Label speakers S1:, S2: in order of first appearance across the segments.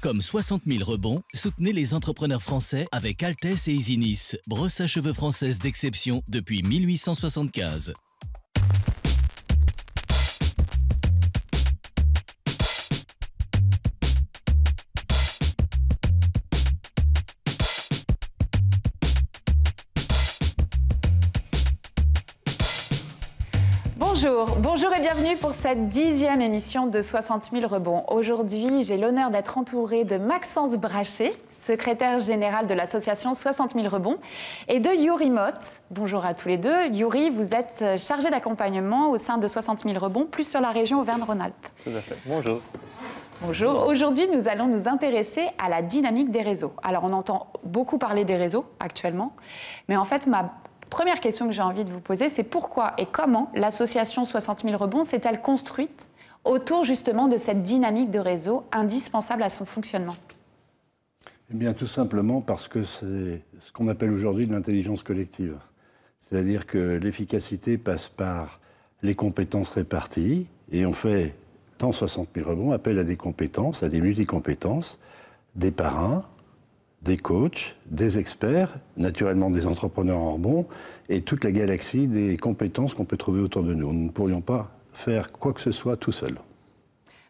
S1: Comme 60 000 rebonds, soutenez les entrepreneurs français avec Altesse et Isinis, brosse à cheveux française d'exception depuis 1875.
S2: Bonjour et bienvenue pour cette 10e émission de 60 000 rebonds. Aujourd'hui, j'ai l'honneur d'être entourée de Maxence Brachet, secrétaire général de l'association 60 000 rebonds, et de Yuri Motte. Bonjour à tous les deux. Yuri, vous êtes chargé d'accompagnement au sein de 60 000 rebonds, plus sur la région Auvergne-Rhône-Alpes.
S3: Tout à fait. Bonjour.
S2: Bonjour. Aujourd'hui, nous allons nous intéresser à la dynamique des réseaux. Alors, on entend beaucoup parler des réseaux actuellement, mais en fait, ma première question que j'ai envie de vous poser, c'est pourquoi et comment l'association 60 000 rebonds s'est-elle construite autour justement de cette dynamique de réseau indispensable à son fonctionnement?
S4: Eh bien, tout simplement parce que c'est ce qu'on appelle aujourd'hui l'intelligence collective. C'est-à-dire que l'efficacité passe par les compétences réparties, et on fait, dans 60 000 rebonds, appel à des compétences, à des multicompétences, des parrains, des coachs, des experts, naturellement des entrepreneurs en rebond, et toute la galaxie des compétences qu'on peut trouver autour de nous. Nous ne pourrions pas faire quoi que ce soit tout seul.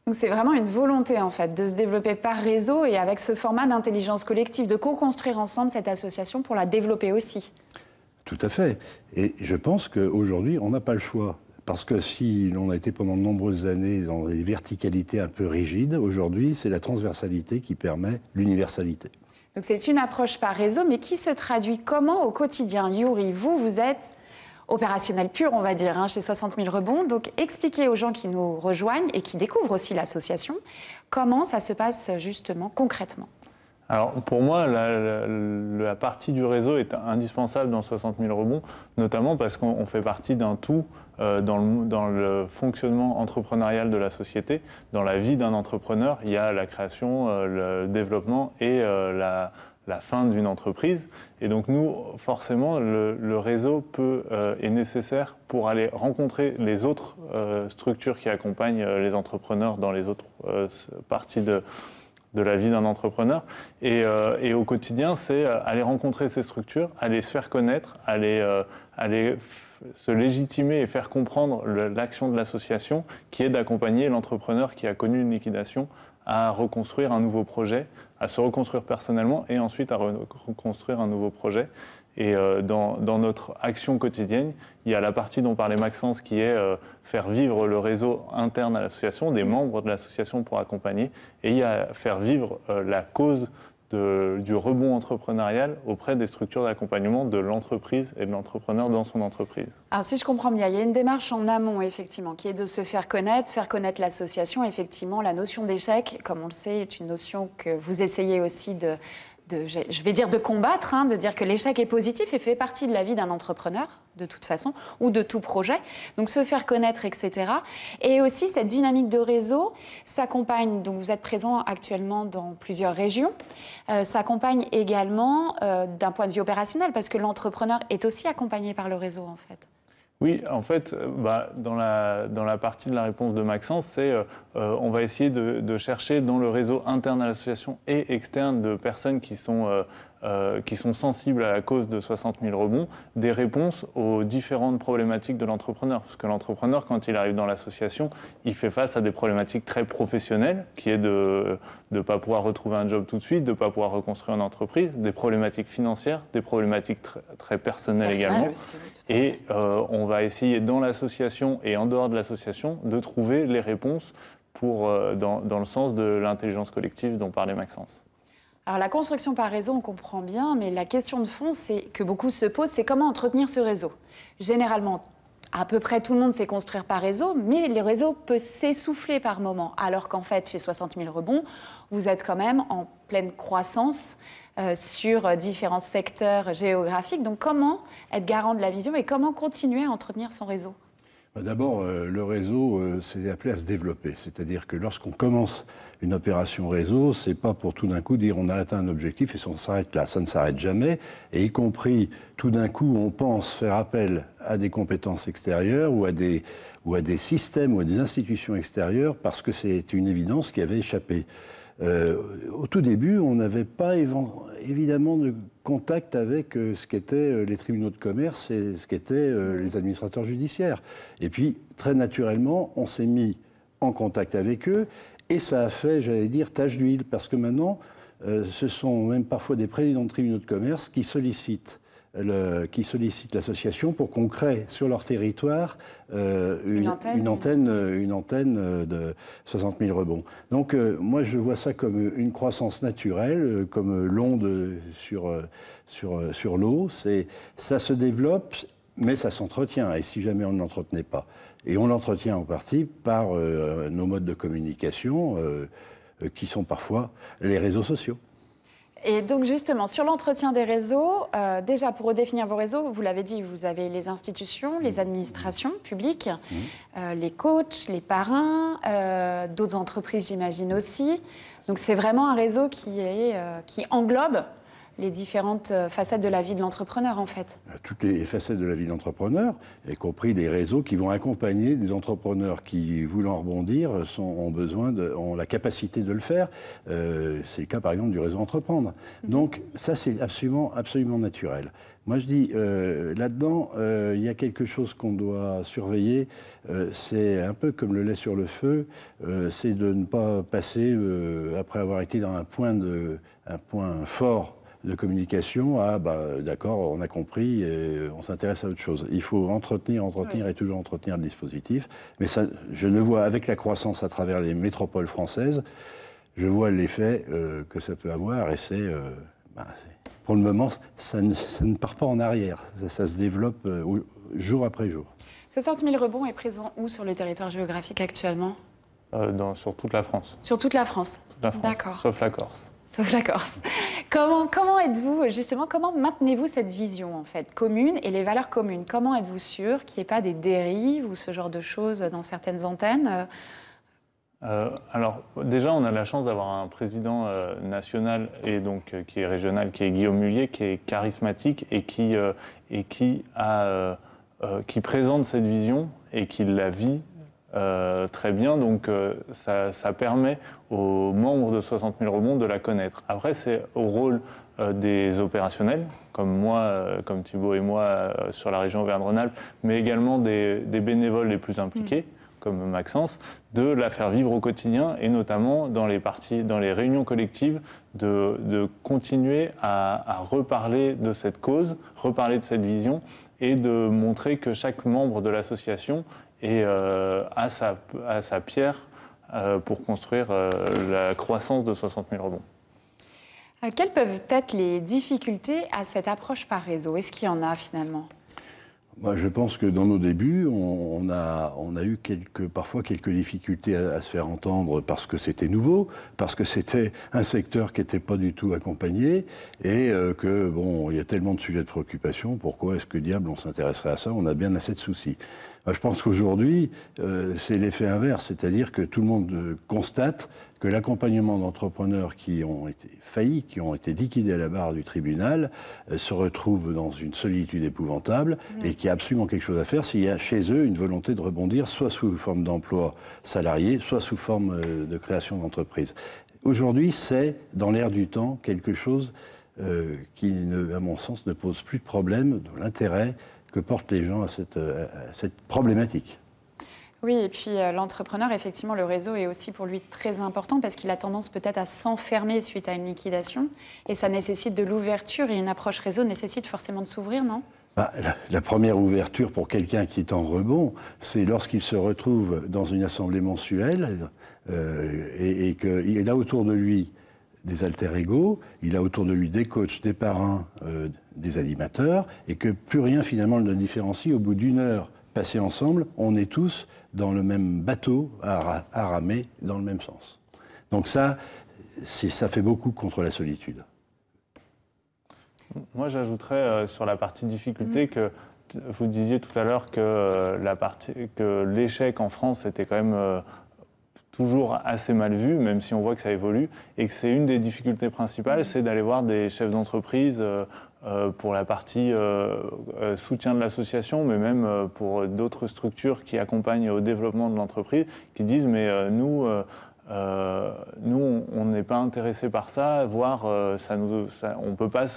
S2: Donc c'est vraiment une volonté en fait de se développer par réseau et avec ce format d'intelligence collective, de co-construire ensemble cette association pour la développer aussi.
S4: Tout à fait. Et je pense qu'aujourd'hui, on n'a pas le choix. Parce que si l'on a été pendant de nombreuses années dans des verticalités un peu rigides, aujourd'hui, c'est la transversalité qui permet l'universalité.
S2: Donc c'est une approche par réseau, mais qui se traduit comment au quotidien? Yuri, vous êtes opérationnel pur, on va dire, chez 60 000 rebonds. Donc expliquez aux gens qui nous rejoignent et qui découvrent aussi l'association, comment ça se passe justement, concrètement.
S3: Alors pour moi, la partie du réseau est indispensable dans 60 000 rebonds, notamment parce qu'on fait partie d'un tout dans le fonctionnement entrepreneurial de la société. Dans la vie d'un entrepreneur, il y a la création, le développement et la fin d'une entreprise. Et donc nous, forcément, le réseau est nécessaire pour aller rencontrer les autres structures qui accompagnent les entrepreneurs dans les autres parties de la vie d'un entrepreneur. Et au quotidien, c'est aller rencontrer ces structures, aller se faire connaître, aller se légitimer et faire comprendre l'action de l'association, qui est d'accompagner l'entrepreneur qui a connu une liquidation à reconstruire un nouveau projet, à se reconstruire personnellement et ensuite à reconstruire un nouveau projet. Et dans notre action quotidienne, il y a la partie dont parlait Maxence qui est faire vivre le réseau interne à l'association, des membres de l'association pour accompagner, et il y a faire vivre la cause du rebond entrepreneurial auprès des structures d'accompagnement de l'entreprise et de l'entrepreneur dans son entreprise.
S2: Alors si je comprends bien, il y a une démarche en amont effectivement qui est de se faire connaître l'association. Effectivement, la notion d'échec, comme on le sait, est une notion que vous essayez aussi je vais dire de combattre, de dire que l'échec est positif et fait partie de la vie d'un entrepreneur, de toute façon, ou de tout projet. Donc se faire connaître, etc. Et aussi cette dynamique de réseau s'accompagne, donc vous êtes présent actuellement dans plusieurs régions, s'accompagne également d'un point de vue opérationnel, parce que l'entrepreneur est aussi accompagné par le réseau, en fait.
S3: Oui, en fait, dans la partie de la réponse de Maxence, c'est on va essayer de chercher dans le réseau interne à l'association et externe de personnes qui sont sensibles à la cause de 60 000 rebonds, des réponses aux différentes problématiques de l'entrepreneur. Parce que l'entrepreneur, quand il arrive dans l'association, il fait face à des problématiques très professionnelles, qui est de ne pas pouvoir retrouver un job tout de suite, de ne pas pouvoir reconstruire une entreprise, des problématiques financières, des problématiques très personnelles également. Aussi, oui, et on va essayer dans l'association et en dehors de l'association de trouver les réponses dans le sens de l'intelligence collective dont parlait Maxence.
S2: Alors la construction par réseau, on comprend bien, mais la question de fond que beaucoup se posent, c'est comment entretenir ce réseau. Généralement, à peu près tout le monde sait construire par réseau, mais le réseau peut s'essouffler par moment. Alors qu'en fait, chez 60 000 rebonds, vous êtes quand même en pleine croissance sur différents secteurs géographiques. Donc comment être garant de la vision et comment continuer à entretenir son réseau?
S4: D'abord, le réseau, c'est appelé à se développer. C'est-à-dire que lorsqu'on commence une opération réseau, c'est pas pour tout d'un coup dire on a atteint un objectif et on s'arrête là. Ça ne s'arrête jamais. Et y compris, tout d'un coup, on pense faire appel à des compétences extérieures ou à des systèmes ou à des institutions extérieures parce que c'est une évidence qui avait échappé. Au tout début, on n'avait pas évidemment de contact avec ce qu'étaient les tribunaux de commerce et ce qu'étaient les administrateurs judiciaires. Et puis, très naturellement, on s'est mis en contact avec eux et ça a fait, j'allais dire, tache d'huile, parce que maintenant, ce sont même parfois des présidents de tribunaux de commerce qui sollicitent l'association pour qu'on crée sur leur territoire une antenne de 60 000 rebonds. Donc moi je vois ça comme une croissance naturelle, comme l'onde sur l'eau. Ça se développe, mais ça s'entretient, et si jamais on ne l'entretenait pas. Et on l'entretient en partie par nos modes de communication qui sont parfois les réseaux sociaux.
S2: Et donc justement, sur l'entretien des réseaux, déjà pour redéfinir vos réseaux, vous l'avez dit, vous avez les institutions, les administrations publiques, les coachs, les parrains, d'autres entreprises j'imagine aussi. Donc c'est vraiment un réseau qui englobe les différentes facettes de la vie de l'entrepreneur, en fait.
S4: Toutes les facettes de la vie de l'entrepreneur, y compris des réseaux qui vont accompagner des entrepreneurs qui, voulant rebondir, ont la capacité de le faire. C'est le cas, par exemple, du réseau Entreprendre. Donc, ça, c'est absolument naturel. Moi, je dis, là-dedans, il y a quelque chose qu'on doit surveiller. C'est un peu comme le lait sur le feu. C'est de ne pas passer, après avoir été dans un point fort de communication, d'accord, on a compris, et on s'intéresse à autre chose. Il faut entretenir et toujours entretenir le dispositif. Mais ça, je ne vois, avec la croissance à travers les métropoles françaises, je vois l'effet que ça peut avoir, et pour le moment, ça ne part pas en arrière. Ça se développe jour après jour.
S2: 60 000 rebonds est présent où sur le territoire géographique actuellement?
S3: Sur toute la France.
S2: Sur toute la France.
S3: Toute la France.
S2: D'accord.
S3: Sauf la Corse.
S2: Sauf la Corse. Comment êtes-vous, justement, comment maintenez-vous cette vision, en fait, commune et les valeurs communes? Comment êtes-vous sûr qu'il n'y ait pas des dérives ou ce genre de choses dans certaines antennes?
S3: Alors, déjà, on a la chance d'avoir un président national et donc qui est régional, qui est Guillaume Mullier, qui est charismatique et qui présente cette vision et qui la vit très bien, donc ça permet aux membres de 60 000 rebonds de la connaître. Après, c'est au rôle des opérationnels, comme moi, comme Thibault et moi sur la région Auvergne-Rhône-Alpes, mais également des bénévoles les plus impliqués, comme Maxence, de la faire vivre au quotidien, et notamment dans les réunions collectives, de continuer à reparler de cette cause, reparler de cette vision, et de montrer que chaque membre de l'association a sa pierre pour construire la croissance de 60 000 rebonds.
S2: Quelles peuvent être les difficultés à cette approche par réseau? Est-ce qu'il y en a finalement?
S4: Moi, je pense que dans nos débuts, on a eu parfois quelques difficultés à se faire entendre parce que c'était nouveau, parce que c'était un secteur qui n'était pas du tout accompagné et que, bon, il y a tellement de sujets de préoccupation, pourquoi est-ce que diable on s'intéresserait à ça? On a bien assez de soucis. Je pense qu'aujourd'hui, c'est l'effet inverse, c'est-à-dire que tout le monde constate que l'accompagnement d'entrepreneurs qui ont été faillis, qui ont été liquidés à la barre du tribunal, se retrouve dans une solitude épouvantable et qu'il y a absolument quelque chose à faire s'il y a chez eux une volonté de rebondir, soit sous forme d'emploi salarié, soit sous forme de création d'entreprise. Aujourd'hui, c'est, dans l'air du temps, quelque chose qui, à mon sens, ne pose plus de problème de l'intérêt que portent les gens à cette problématique.
S2: Oui, et puis l'entrepreneur, effectivement, le réseau est aussi pour lui très important parce qu'il a tendance peut-être à s'enfermer suite à une liquidation et ça nécessite de l'ouverture et une approche réseau nécessite forcément de s'ouvrir, non?
S4: La première ouverture pour quelqu'un qui est en rebond, c'est lorsqu'il se retrouve dans une assemblée mensuelle et qu'il a autour de lui des alter-égos, il a autour de lui des coachs, des parrains, des animateurs, et que plus rien finalement ne le différencie. Au bout d'une heure passée ensemble, on est tous dans le même bateau à ramer dans le même sens. Donc ça fait beaucoup contre la solitude.
S3: Moi, j'ajouterais sur la partie difficulté que vous disiez tout à l'heure que l'échec en France était quand même toujours assez mal vu, même si on voit que ça évolue, et que c'est une des difficultés principales, c'est d'aller voir des chefs d'entreprise pour la partie soutien de l'association, mais même pour d'autres structures qui accompagnent au développement de l'entreprise, qui disent mais nous, nous, on n'est pas intéressé par ça, voire on ne peut pas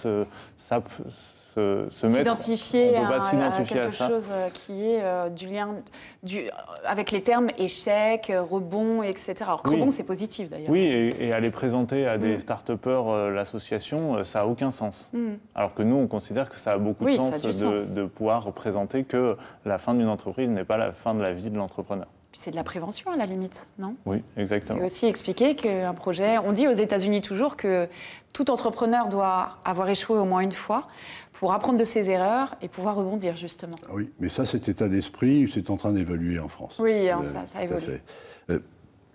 S2: s'identifier à quelque
S3: ça.
S2: chose qui est du lien avec les termes échec, rebond, etc. Alors que rebond, c'est positif d'ailleurs.
S3: Oui, et aller présenter à des start-upers l'association, ça n'a aucun sens. Alors que nous, on considère que ça a beaucoup de sens de pouvoir représenter que la fin d'une entreprise n'est pas la fin de la vie de l'entrepreneur.
S2: Puis c'est de la prévention à la limite, non?
S3: Oui, exactement.
S2: C'est aussi expliquer qu'un projet... On dit aux États-Unis toujours que tout entrepreneur doit avoir échoué au moins une fois pour apprendre de ses erreurs et pouvoir rebondir, justement.
S4: Oui, mais ça, cet état d'esprit, c'est en train d'évoluer en France.
S2: Oui, ça évolue.
S4: Tout à fait.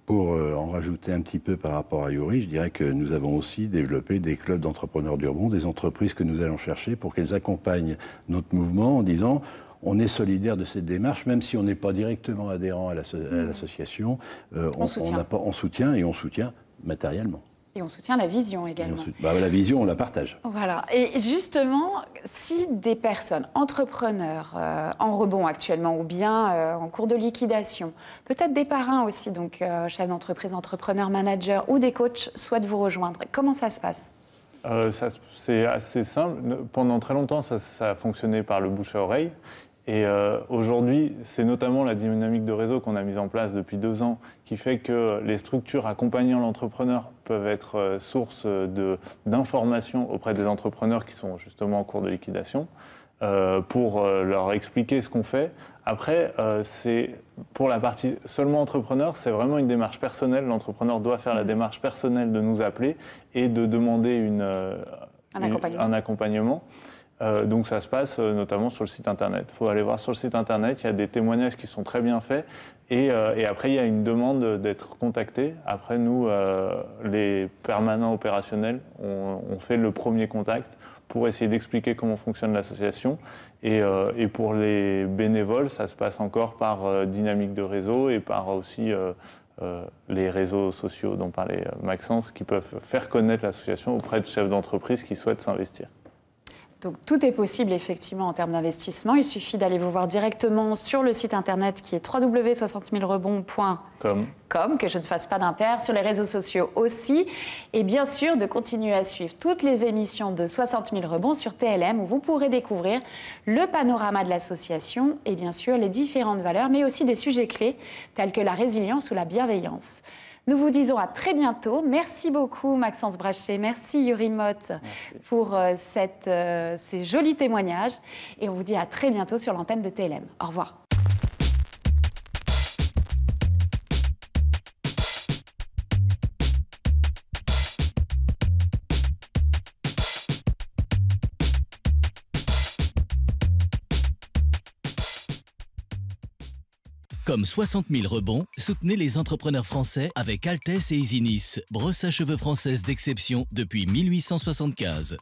S4: Pour en rajouter un petit peu par rapport à Yuri, je dirais que nous avons aussi développé des clubs d'entrepreneurs du rebond, des entreprises que nous allons chercher pour qu'elles accompagnent notre mouvement en disant... On est solidaire de cette démarche, même si on n'est pas directement adhérent à l'association. On soutient et on soutient matériellement.
S2: Et on soutient la vision également.
S4: La vision, on la partage.
S2: Voilà. Et justement, si des personnes, entrepreneurs en rebond actuellement ou bien en cours de liquidation, peut-être des parrains aussi, donc chefs d'entreprise, entrepreneurs, managers ou des coachs souhaitent vous rejoindre, comment ça se passe ?
S3: C'est assez simple. Pendant très longtemps, ça a fonctionné par le bouche à oreille. Et aujourd'hui, c'est notamment la dynamique de réseau qu'on a mise en place depuis 2 ans qui fait que les structures accompagnant l'entrepreneur peuvent être source d'informations auprès des entrepreneurs qui sont justement en cours de liquidation pour leur expliquer ce qu'on fait. Après, pour la partie seulement entrepreneur, c'est vraiment une démarche personnelle. L'entrepreneur doit faire la démarche personnelle de nous appeler et de demander un accompagnement. Donc ça se passe notamment sur le site internet. Il faut aller voir sur le site internet, il y a des témoignages qui sont très bien faits et après il y a une demande d'être contacté. Après nous, les permanents opérationnels, on fait le premier contact pour essayer d'expliquer comment fonctionne l'association et pour les bénévoles, ça se passe encore par dynamique de réseau et par aussi les réseaux sociaux dont parlait Maxence qui peuvent faire connaître l'association auprès de chefs d'entreprise qui souhaitent s'investir.
S2: Donc tout est possible effectivement en termes d'investissement. Il suffit d'aller vous voir directement sur le site internet qui est www.60000rebonds.com, que je ne fasse pas d'impair, sur les réseaux sociaux aussi. Et bien sûr de continuer à suivre toutes les émissions de 60 000 rebonds sur TLM où vous pourrez découvrir le panorama de l'association et bien sûr les différentes valeurs, mais aussi des sujets clés tels que la résilience ou la bienveillance. Nous vous disons à très bientôt. Merci beaucoup Maxence Brachet, merci Yuri Motte pour ces jolis témoignages. Et on vous dit à très bientôt sur l'antenne de TLM. Au revoir.
S1: Comme 60 000 rebonds, soutenez les entrepreneurs français avec Altesse et Isinis, brosse à cheveux française d'exception depuis 1875.